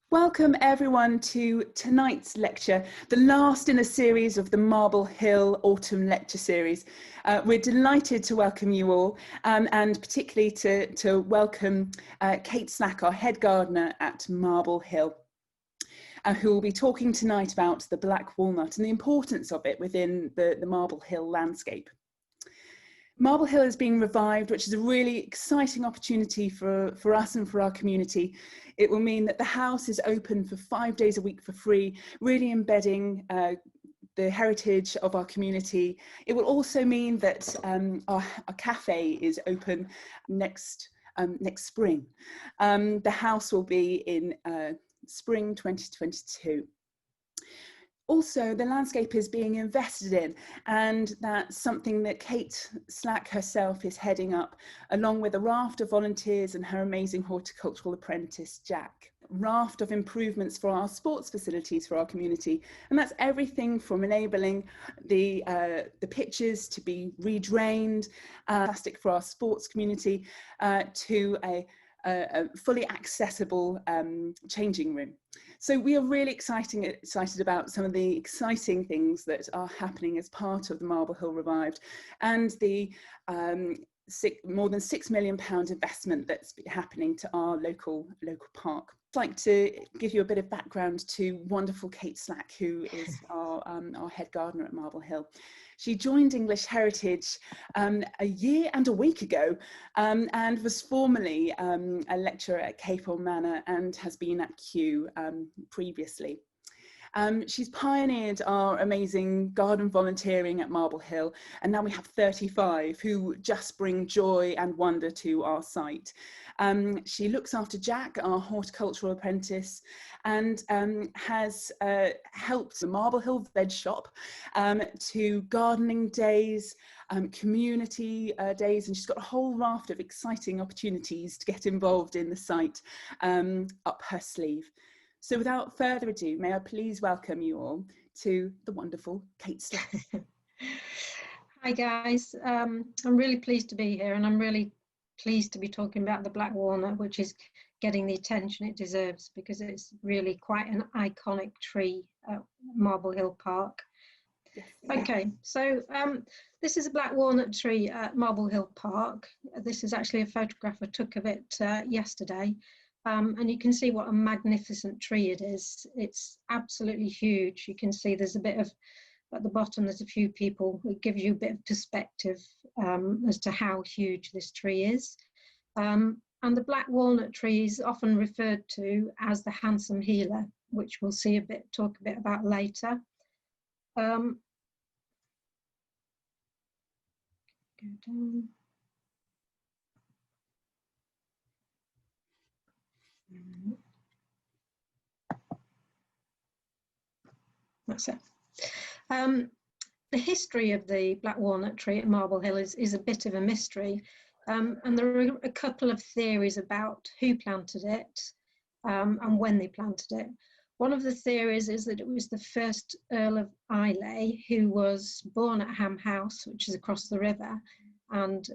Welcome everyone to tonight's lecture, the last in a series of the Marble Hill Autumn Lecture Series. We're delighted to welcome you all and particularly to welcome Kate Slack, our head gardener at Marble Hill, who will be talking tonight about the Black Walnut and the importance of it within the Marble Hill landscape. Marble Hill is being revived, which is a really exciting opportunity for us and for our community. It will mean that the house is open for 5 days a week for free, really embedding the heritage of our community. It will also mean that our cafe is open next spring. The house will be in spring 2022. Also, the landscape is being invested in, and that's something that Kate Slack herself is heading up, along with a raft of volunteers and her amazing horticultural apprentice, Jack. Raft of improvements for our sports facilities for our community, and that's everything from enabling the pitches to be redrained, fantastic for our sports community, to a fully accessible changing room. So we are really excited about some of the exciting things that are happening as part of the Marble Hill Revived and the more than £6 million investment that's happening to our local park. I'd like to give you a bit of background to wonderful Kate Slack, who is our head gardener at Marble Hill. She joined English Heritage a year and a week ago and was formerly a lecturer at Capel Manor and has been at Kew previously. She's pioneered our amazing garden volunteering at Marble Hill, and now we have 35 who just bring joy and wonder to our site. She looks after Jack, our horticultural apprentice, and has helped the Marble Hill Veg Shop to gardening days, community days, and she's got a whole raft of exciting opportunities to get involved in the site up her sleeve. So without further ado, may I please welcome you all to the wonderful Kate Slack. Hi guys, I'm really pleased to be here, and I'm really pleased to be talking about the Black Walnut, which is getting the attention it deserves because it's really quite an iconic tree at Marble Hill Park. Yes. Okay, so this is a Black Walnut tree at Marble Hill Park. This is actually a photograph I took of it yesterday. And you can see what a magnificent tree it is. It's absolutely huge. You can see there's a bit of, at the bottom, there's a few people. It gives you a bit of perspective as to how huge this tree is. And the Black Walnut tree is often referred to as the handsome healer, which we'll see talk a bit about later. Go down. That's it. The history of the Black Walnut tree at Marble Hill is a bit of a mystery, and there are a couple of theories about who planted it and when they planted it. One of the theories is that it was the first Earl of Islay, who was born at Ham House, which is across the river, and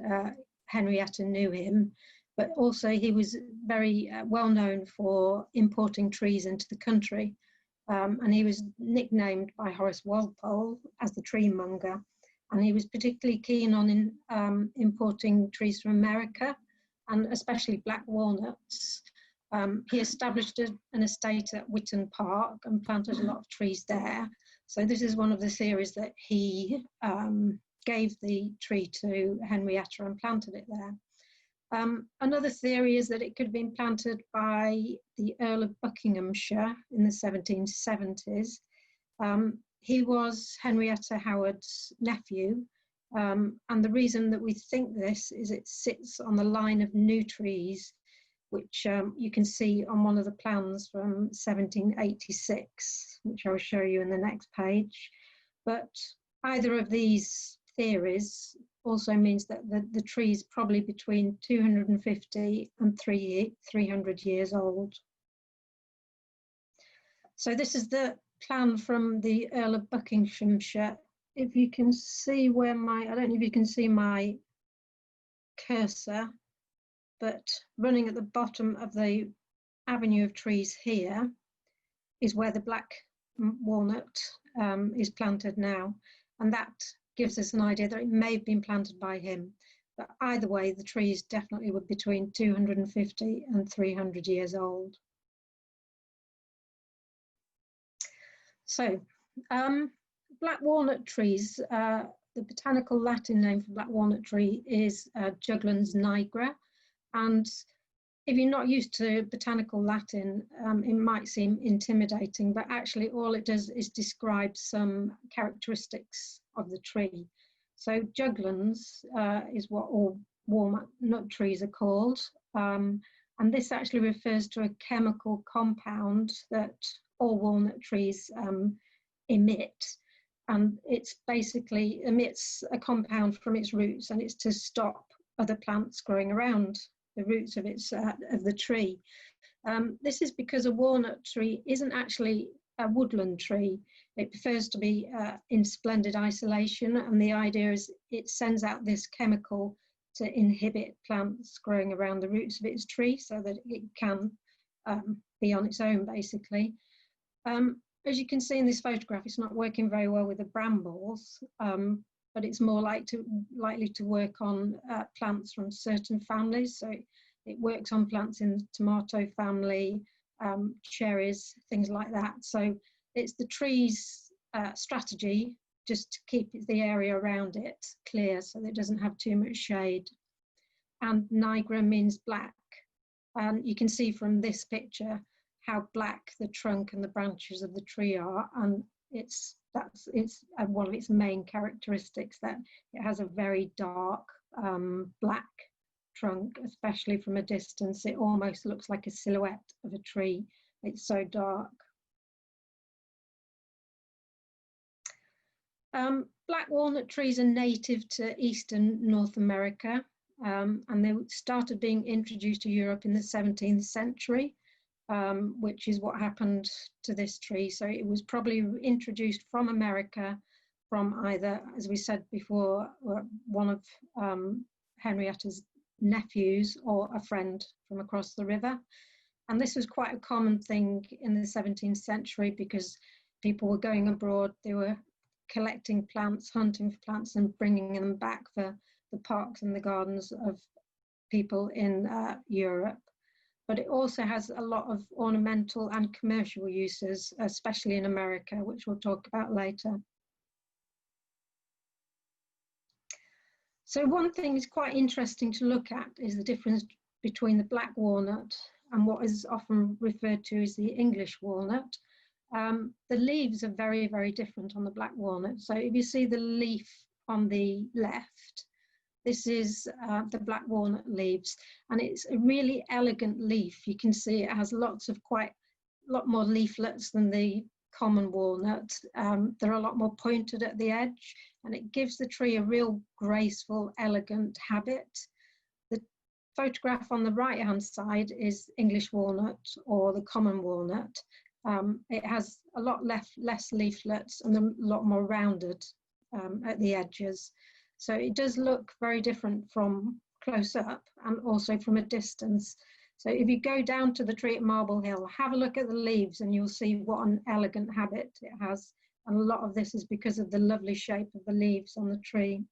Henrietta knew him. But also he was very well known for importing trees into the country. And he was nicknamed by Horace Walpole as the tree monger. And he was particularly keen on importing trees from America, and especially black walnuts. He established an estate at Witton Park and planted a lot of trees there. So this is one of the theories that he gave the tree to Henrietta and planted it there. Another theory is that it could have been planted by the Earl of Buckinghamshire in the 1770s. He was Henrietta Howard's nephew, and the reason that we think this is it sits on the line of new trees, which you can see on one of the plans from 1786, which I'll show you in the next page. But either of these theories also means that the tree is probably between 250 and 300 years old. So this is the plan from the Earl of Buckinghamshire. If you can see where I don't know if you can see my cursor, but running at the bottom of the avenue of trees here, is where the black walnut is planted now, and that gives us an idea that it may have been planted by him. But either way, the trees definitely were between 250 and 300 years old. So, black walnut trees, the botanical Latin name for black walnut tree is Juglans nigra. And if you're not used to botanical Latin, it might seem intimidating, but actually all it does is describe some characteristics of the tree. So juglans is what all walnut trees are called. And this actually refers to a chemical compound that all walnut trees emit. And it's basically emits a compound from its roots, and it's to stop other plants growing around the roots of the tree. This is because a walnut tree isn't actually a woodland tree. It prefers to be in splendid isolation, and the idea is it sends out this chemical to inhibit plants growing around the roots of its tree so that it can be on its own, basically. As you can see in this photograph, it's not working very well with the brambles, but it's more likely to work on plants from certain families. So it works on plants in the tomato family, cherries, things like that. So it's the tree's strategy just to keep the area around it clear so that it doesn't have too much shade. And nigra means black. And you can see from this picture how black the trunk and the branches of the tree are, and it's one of its main characteristics, that it has a very dark black trunk, especially from a distance. It almost looks like a silhouette of a tree. It's so dark. Black walnut trees are native to eastern North America, and they started being introduced to Europe in the 17th century. Which is what happened to this tree. So it was probably introduced from America, from either, as we said before, one of Henrietta's nephews or a friend from across the river. And this was quite a common thing in the 17th century because people were going abroad, they were collecting plants, hunting for plants and bringing them back for the parks and the gardens of people in Europe. But it also has a lot of ornamental and commercial uses, especially in America, which we'll talk about later. So one thing is quite interesting to look at is the difference between the black walnut and what is often referred to as the English walnut. The leaves are very, very different on the black walnut. So if you see the leaf on the left, this is the black walnut leaves, and it's a really elegant leaf. You can see it has lots of quite a lot more leaflets than the common walnut. They're a lot more pointed at the edge, and it gives the tree a real graceful, elegant habit. The photograph on the right-hand side is English walnut or the common walnut. It has a lot less leaflets and a lot more rounded at the edges. So it does look very different from close up and also from a distance. So if you go down to the tree at Marble Hill, have a look at the leaves and you'll see what an elegant habit it has. And a lot of this is because of the lovely shape of the leaves on the tree.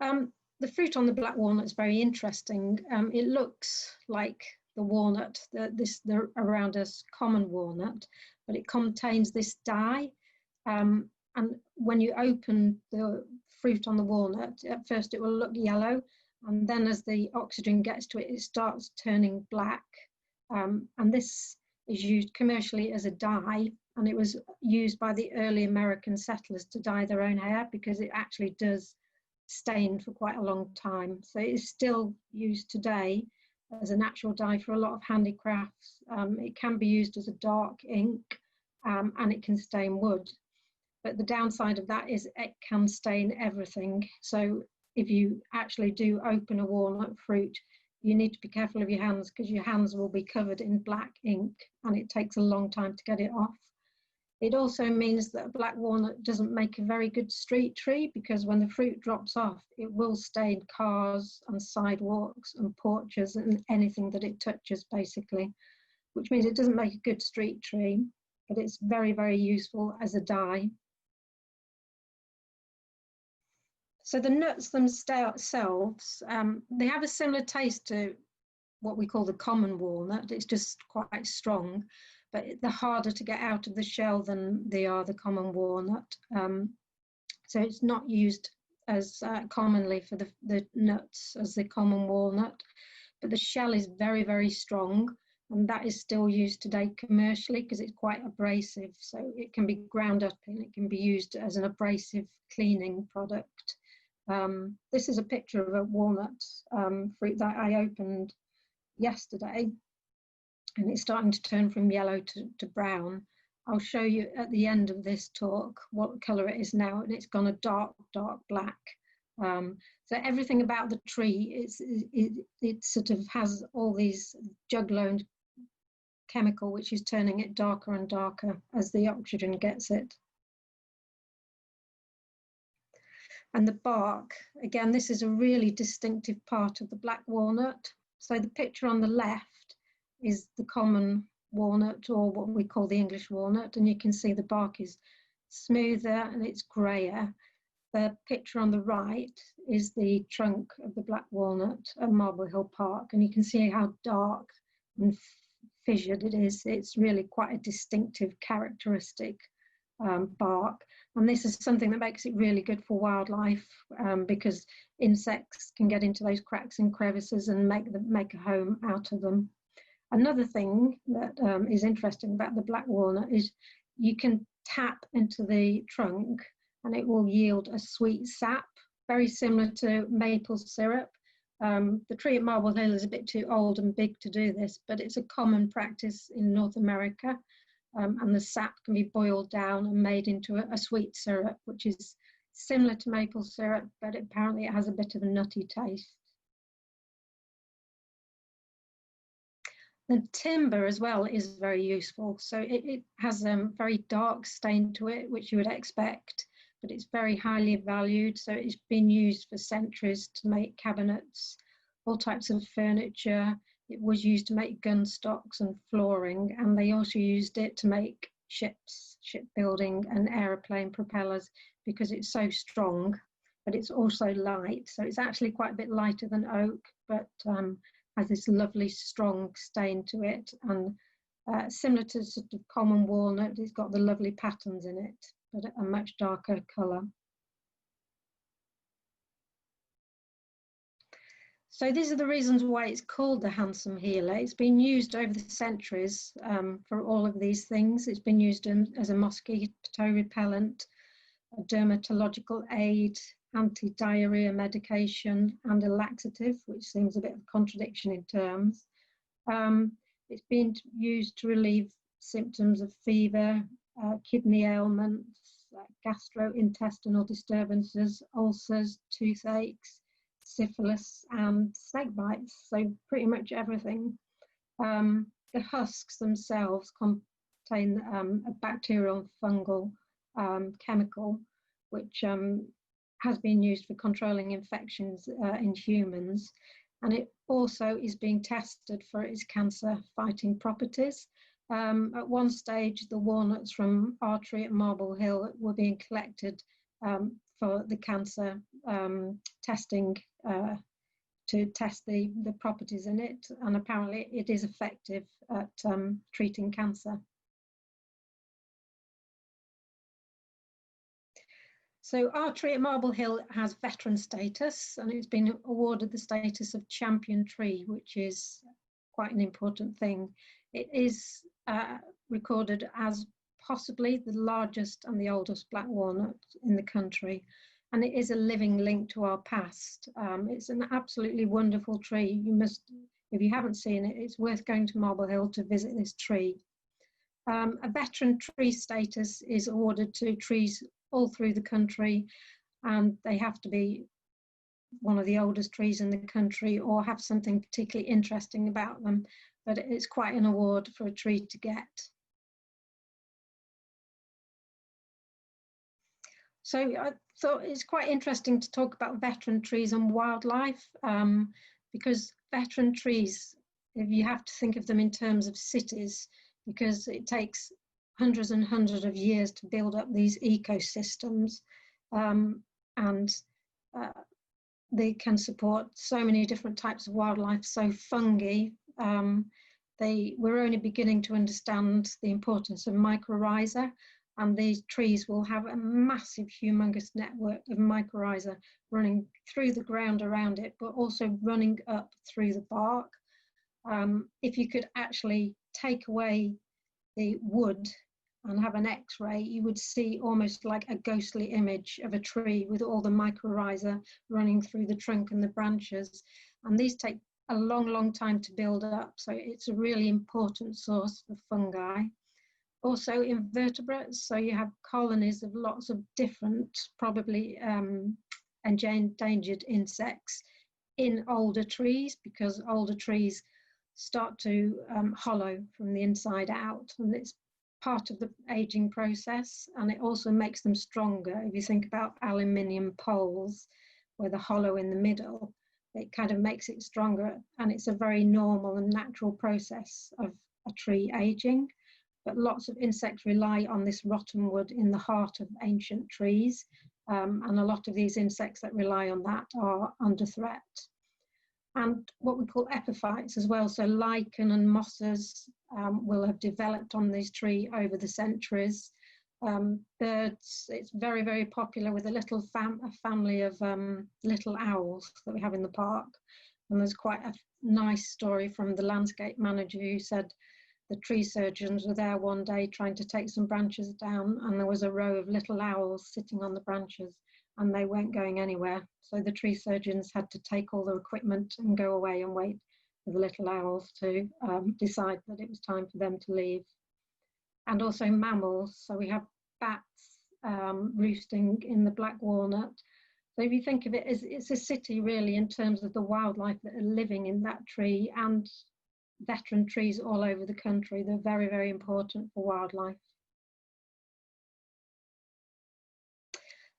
The fruit on the black walnut is very interesting. It looks like the walnut, the around us common walnut, but it contains this dye. And when you open the fruit on the walnut, at first it will look yellow, and then as the oxygen gets to it, it starts turning black. And this is used commercially as a dye, and it was used by the early American settlers to dye their own hair because it actually does stain for quite a long time. So it is still used today as a natural dye for a lot of handicrafts. It can be used as a dark ink, and it can stain wood. But the downside of that is it can stain everything. So if you actually do open a walnut fruit, you need to be careful of your hands because your hands will be covered in black ink and it takes a long time to get it off. It also means that a black walnut doesn't make a very good street tree, because when the fruit drops off, it will stain cars and sidewalks and porches and anything that it touches, basically, which means it doesn't make a good street tree, but it's very, very useful as a dye. So the nuts themselves, they have a similar taste to what we call the common walnut. It's just quite strong, but they're harder to get out of the shell than they are the common walnut. So it's not used as commonly for the nuts as the common walnut, but the shell is very, very strong, and that is still used today commercially because it's quite abrasive. So it can be ground up and it can be used as an abrasive cleaning product. This is a picture of a walnut fruit that I opened yesterday, and it's starting to turn from yellow to brown. I'll show you at the end of this talk what colour it is now, and it's gone a dark, dark black. So everything about the tree, it sort of has all these juglone chemical, which is turning it darker and darker as the oxygen gets it. And the bark, again, this is a really distinctive part of the black walnut. So the picture on the left is the common walnut, or what we call the English walnut, and you can see the bark is smoother and it's grayer. The picture on the right is the trunk of the black walnut at Marble Hill Park, and you can see how dark and fissured it is. It's really quite a distinctive, characteristic bark, and this is something that makes it really good for wildlife, because insects can get into those cracks and crevices and make a home out of them. Another thing that is interesting about the black walnut is you can tap into the trunk and it will yield a sweet sap, very similar to maple syrup. The tree at Marble Hill is a bit too old and big to do this, but it's a common practice in North America. And the sap can be boiled down and made into a sweet syrup, which is similar to maple syrup, but apparently it has a bit of a nutty taste. The timber as well is very useful. So it has a very dark stain to it, which you would expect, but it's very highly valued. So it's been used for centuries to make cabinets, all types of furniture. It was used to make gun stocks and flooring, and they also used it to make ships, shipbuilding and aeroplane propellers, because it's so strong, but it's also light. So it's actually quite a bit lighter than oak, but has this lovely strong stain to it, and similar to sort of common walnut, it's got the lovely patterns in it, but a much darker colour. So these are the reasons why it's called the handsome healer. It's been used over the centuries for all of these things. It's been used as a mosquito repellent, a dermatological aid, anti-diarrhea medication, and a laxative, which seems a bit of a contradiction in terms. It's been used to relieve symptoms of fever, kidney ailments, gastrointestinal disturbances, ulcers, toothaches, syphilis, and snake bites, so pretty much everything. The husks themselves contain a bacterial and fungal chemical, which has been used for controlling infections in humans, and it also is being tested for its cancer-fighting properties. At one stage, the walnuts from our tree at Marble Hill were being collected for the cancer testing, to test the properties in it, and apparently it is effective at treating cancer. So our tree at Marble Hill has veteran status, and it's been awarded the status of champion tree, which is quite an important thing. It is recorded as possibly the largest and the oldest black walnut in the country, and it is a living link to our past. It's an absolutely wonderful tree. You must, if you haven't seen it, it's worth going to Marble Hill to visit this tree. A veteran tree status is awarded to trees all through the country, and they have to be one of the oldest trees in the country or have something particularly interesting about them, but it's quite an award for a tree to get. So I thought it's quite interesting to talk about veteran trees and wildlife, because veteran trees, if you have to think of them in terms of cities, because it takes hundreds and hundreds of years to build up these ecosystems, and they can support so many different types of wildlife. So fungi, we're only beginning to understand the importance of mycorrhiza, and these trees will have a massive, humongous network of mycorrhiza running through the ground around it, but also running up through the bark. If you could actually take away the wood and have an X-ray, you would see almost like a ghostly image of a tree with all the mycorrhiza running through the trunk and the branches. And these take a long, long time to build up, so it's a really important source for fungi. Also invertebrates, so you have colonies of lots of different, probably endangered insects in older trees, because older trees start to hollow from the inside out, and it's part of the aging process, and it also makes them stronger. If you think about aluminium poles with a hollow in the middle, it kind of makes it stronger, and it's a very normal and natural process of a tree aging. But lots of insects rely on this rotten wood in the heart of ancient trees, and a lot of these insects that rely on that are under threat. And what we call epiphytes as well, so lichen and mosses will have developed on this tree over the centuries. Birds, it's very, very popular with a family of little owls that we have in the park. And there's quite a nice story from the landscape manager who said the tree surgeons were there one day trying to take some branches down, and there was a row of little owls sitting on the branches, and they weren't going anywhere. So the tree surgeons had to take all their equipment and go away and wait for the little owls to decide that it was time for them to leave. And also mammals, so we have bats roosting in the Black Walnut. So if you think of it as it's a city really in terms of the wildlife that are living in that tree, and veteran trees all over the country, they're very, very important for wildlife.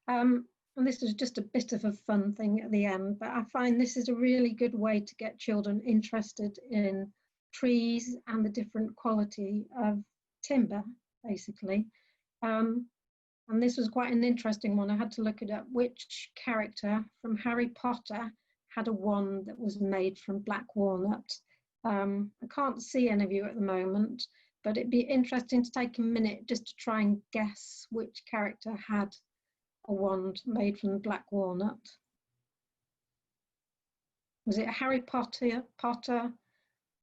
And this is just a bit of a fun thing at the end, but I find this is a really good way to get children interested in trees and the different quality of timber, basically. And this was quite an interesting one. I had to look it up. Which character from Harry Potter had a wand that was made from black walnut? I can't see any of you at the moment, but it'd be interesting to take a minute just to try and guess which character had a wand made from black walnut. Was it Harry Potter,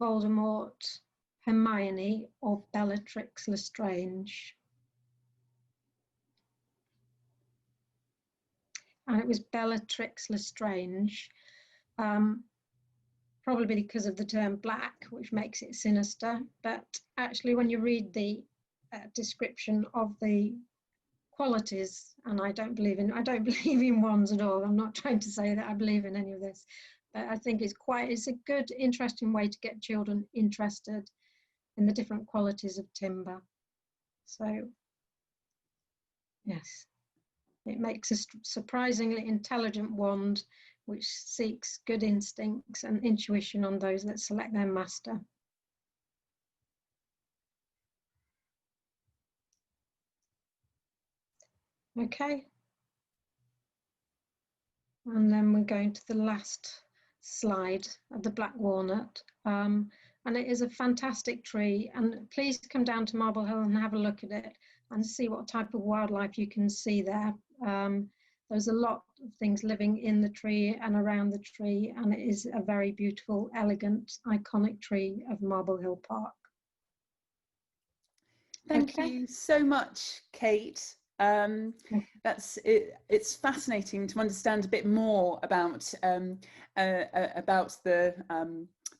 Voldemort, Hermione, or Bellatrix Lestrange? And it was Bellatrix Lestrange, probably because of the term black, which makes it sinister. But actually, when you read the description of the qualities, and I don't believe in wands at all. I'm not trying to say that I believe in any of this, but I think it's a good, interesting way to get children interested in the different qualities of timber. So, yes. It makes a surprisingly intelligent wand which seeks good instincts and intuition on those that select their master. Okay. And then we're going to the last slide of the black walnut. And it is a fantastic tree. And please come down to Marble Hill and have a look at it and see what type of wildlife you can see there. There's a lot of things living in the tree and around the tree, and it is a very beautiful, elegant, iconic tree of Marble Hill Park. Thank you so much, Kate. It's fascinating to understand a bit more about the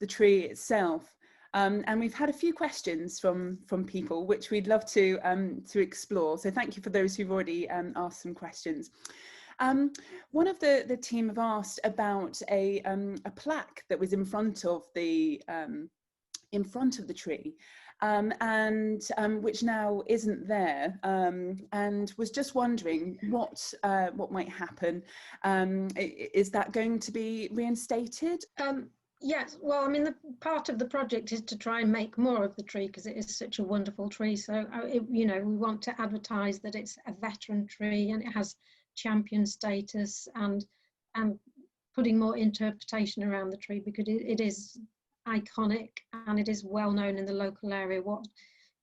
tree itself. And we've had a few questions from people, which we'd love to explore. So thank you for those who've already asked some questions. One of the team have asked about a plaque that was in front of the tree, and which now isn't there, and was just wondering what might happen. Is that going to be reinstated? Yes, well, I mean, the part of the project is to try and make more of the tree because it is such a wonderful tree. So, you know, we want to advertise that it's a veteran tree and it has champion status, and putting more interpretation around the tree because it is iconic and it is well known in the local area what,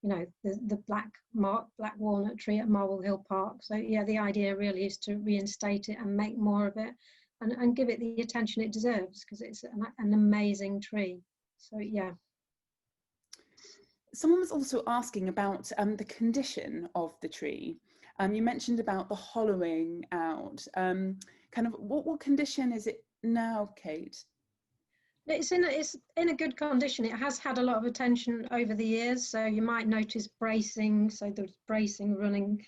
you know, the Black Walnut tree at Marble Hill Park. So yeah, the idea really is to reinstate it and make more of it. And give it the attention it deserves because it's an amazing tree. So yeah. Someone was also asking about the condition of the tree. You mentioned about the hollowing out. Kind of what condition is it now, Kate? It's in a good condition. It has had a lot of attention over the years. So you might notice bracing. So there's bracing running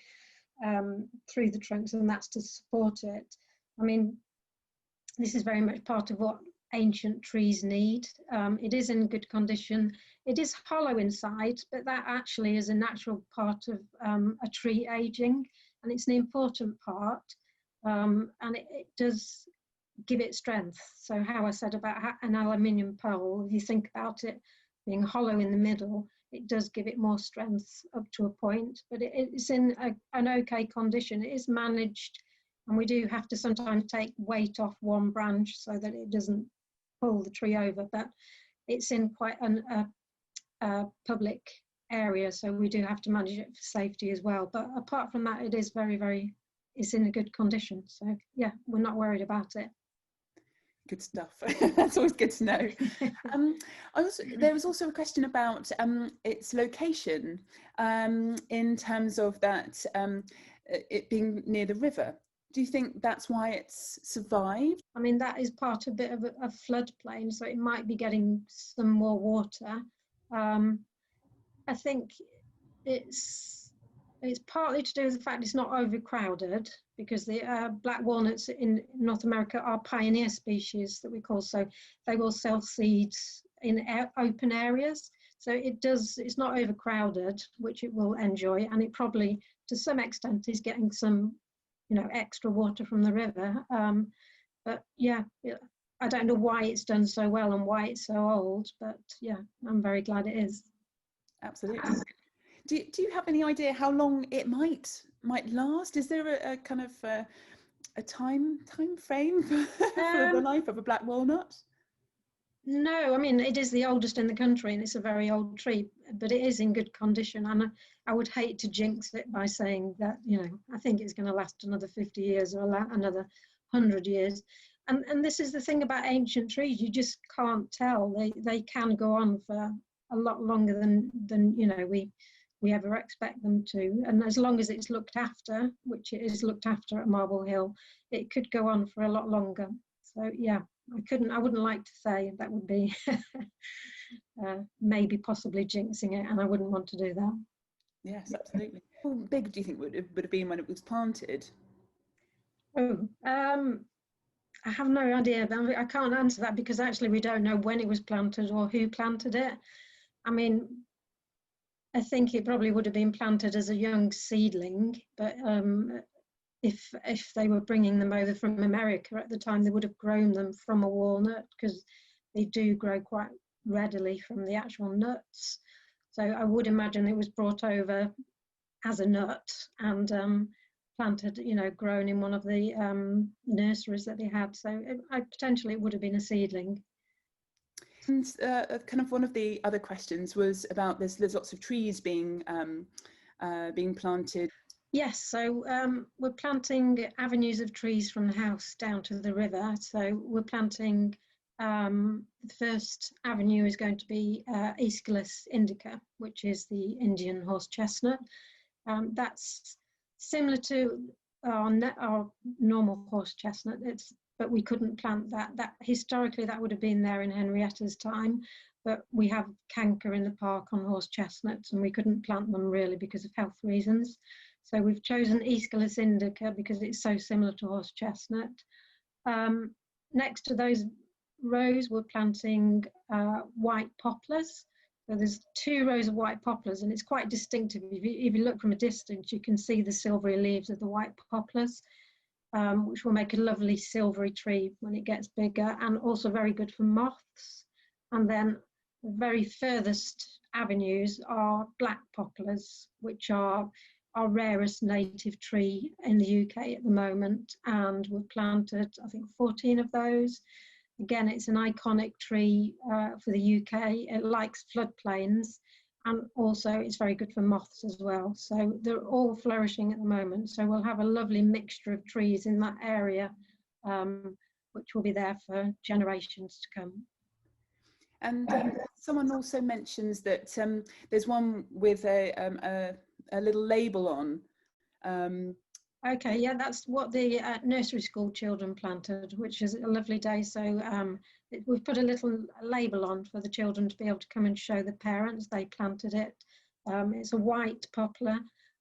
through the trunks, and that's to support it. I mean, this is very much part of what ancient trees need. It is in good condition. It is hollow inside, but that actually is a natural part of a tree aging, and it's an important part, and it does give it strength. So how I said about an aluminium pole, if you think about it being hollow in the middle, it does give it more strength up to a point, but it's in an okay condition. It is managed, and we do have to sometimes take weight off one branch so that it doesn't pull the tree over, but it's in quite a public area, so we do have to manage it for safety as well. But apart from that, it is it's in a good condition. So yeah, we're not worried about it. Good stuff. That's always good to know. There was also a question about its location in terms of that it being near the river. Do you think that's why it's survived? I mean, that is part of a bit of a floodplain, so it might be getting some more water. I think it's partly to do with the fact it's not overcrowded, because the black walnuts in North America are pioneer species that we call, so they will self-seed in open areas. So it's not overcrowded, which it will enjoy, and it probably to some extent is getting some, you know, extra water from the river. But yeah, I don't know why it's done so well and why it's so old, but yeah, I'm very glad it is. Absolutely. Do you have any idea how long it might last? Is there a kind of a time frame for the life of a black walnut? No, I mean, it is the oldest in the country and it's a very old tree, but it is in good condition. And I would hate to jinx it by saying that, you know, I think it's going to last another 50 years or another 100 years. And this is the thing about ancient trees, you just can't tell. They can go on for a lot longer than you know, we ever expect them to. And as long as it's looked after, which it is looked after at Marble Hill, it could go on for a lot longer. So yeah, I wouldn't like to say. That would be maybe possibly jinxing it, and I wouldn't want to do that. Yes, absolutely. How big do you think would have been when it was planted? Oh, I have no idea, but I can't answer that because actually we don't know when it was planted or who planted it. I mean, I think it probably would have been planted as a young seedling, but if they were bringing them over from America at the time, they would have grown them from a walnut because they do grow quite readily from the actual nuts. So I would imagine it was brought over as a nut and planted, you know, grown in one of the nurseries that they had. So potentially it would have been a seedling. And kind of one of the other questions was about there's lots of trees being planted. Yes, so we're planting avenues of trees from the house down to the river. So we're planting, the first avenue is going to be Aesculus indica, which is the Indian horse chestnut. That's similar to our normal horse chestnut. But we couldn't plant that. Historically, that would have been there in Henrietta's time, but we have canker in the park on horse chestnuts and we couldn't plant them really because of health reasons. So we've chosen Aesculus indica because it's so similar to horse chestnut. Next to those rows, we're planting white poplars. So there's 2 rows of white poplars, and it's quite distinctive. If you look from a distance, you can see the silvery leaves of the white poplars, which will make a lovely silvery tree when it gets bigger, and also very good for moths. And then the very furthest avenues are black poplars, which are our rarest native tree in the UK at the moment, and we've planted, I think, 14 of those. Again, it's an iconic tree for the UK. It likes floodplains, and also it's very good for moths as well. So they're all flourishing at the moment. So we'll have a lovely mixture of trees in that area, which will be there for generations to come. And someone also mentions that there's one with a little label on. Okay, yeah, that's what the nursery school children planted, which is a lovely day. So we've put a little label on for the children to be able to come and show the parents they planted it. It's a white poplar,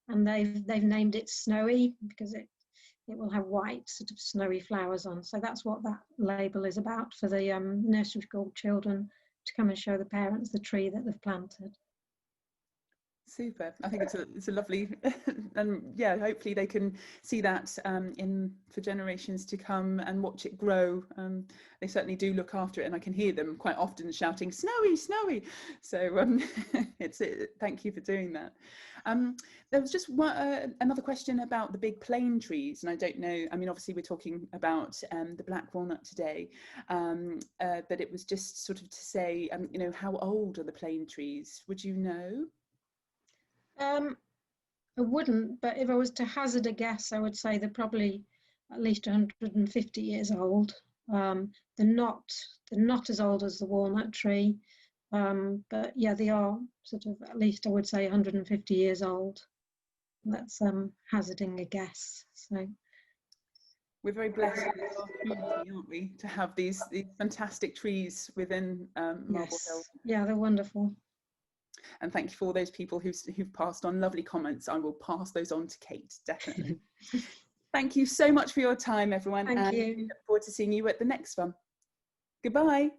and they've named it Snowy because it will have white sort of snowy flowers on. So that's what that label is about, for the nursery school children to come and show the parents the tree that they've planted. Super. I think it's a lovely, and yeah, hopefully they can see that for generations to come and watch it grow. They certainly do look after it, and I can hear them quite often shouting "Snowy, Snowy!" So thank you for doing that. There was just another question about the big plane trees, and I don't know. I mean, obviously we're talking about the black walnut today, but it was just sort of to say, you know, how old are the plane trees? Would you know? I wouldn't, but if I was to hazard a guess, I would say they're probably at least 150 years old. They're not as old as the walnut tree, but yeah, they are sort of at least, I would say, 150 years old. That's hazarding a guess. So we're very blessed in our community, aren't we, to have these fantastic trees within Marble Hill. Yeah, they're wonderful. And thank you for all those people who've passed on lovely comments. I will pass those on to Kate, definitely. Thank you so much for your time, everyone. Thank you. We look forward to seeing you at the next one. Goodbye.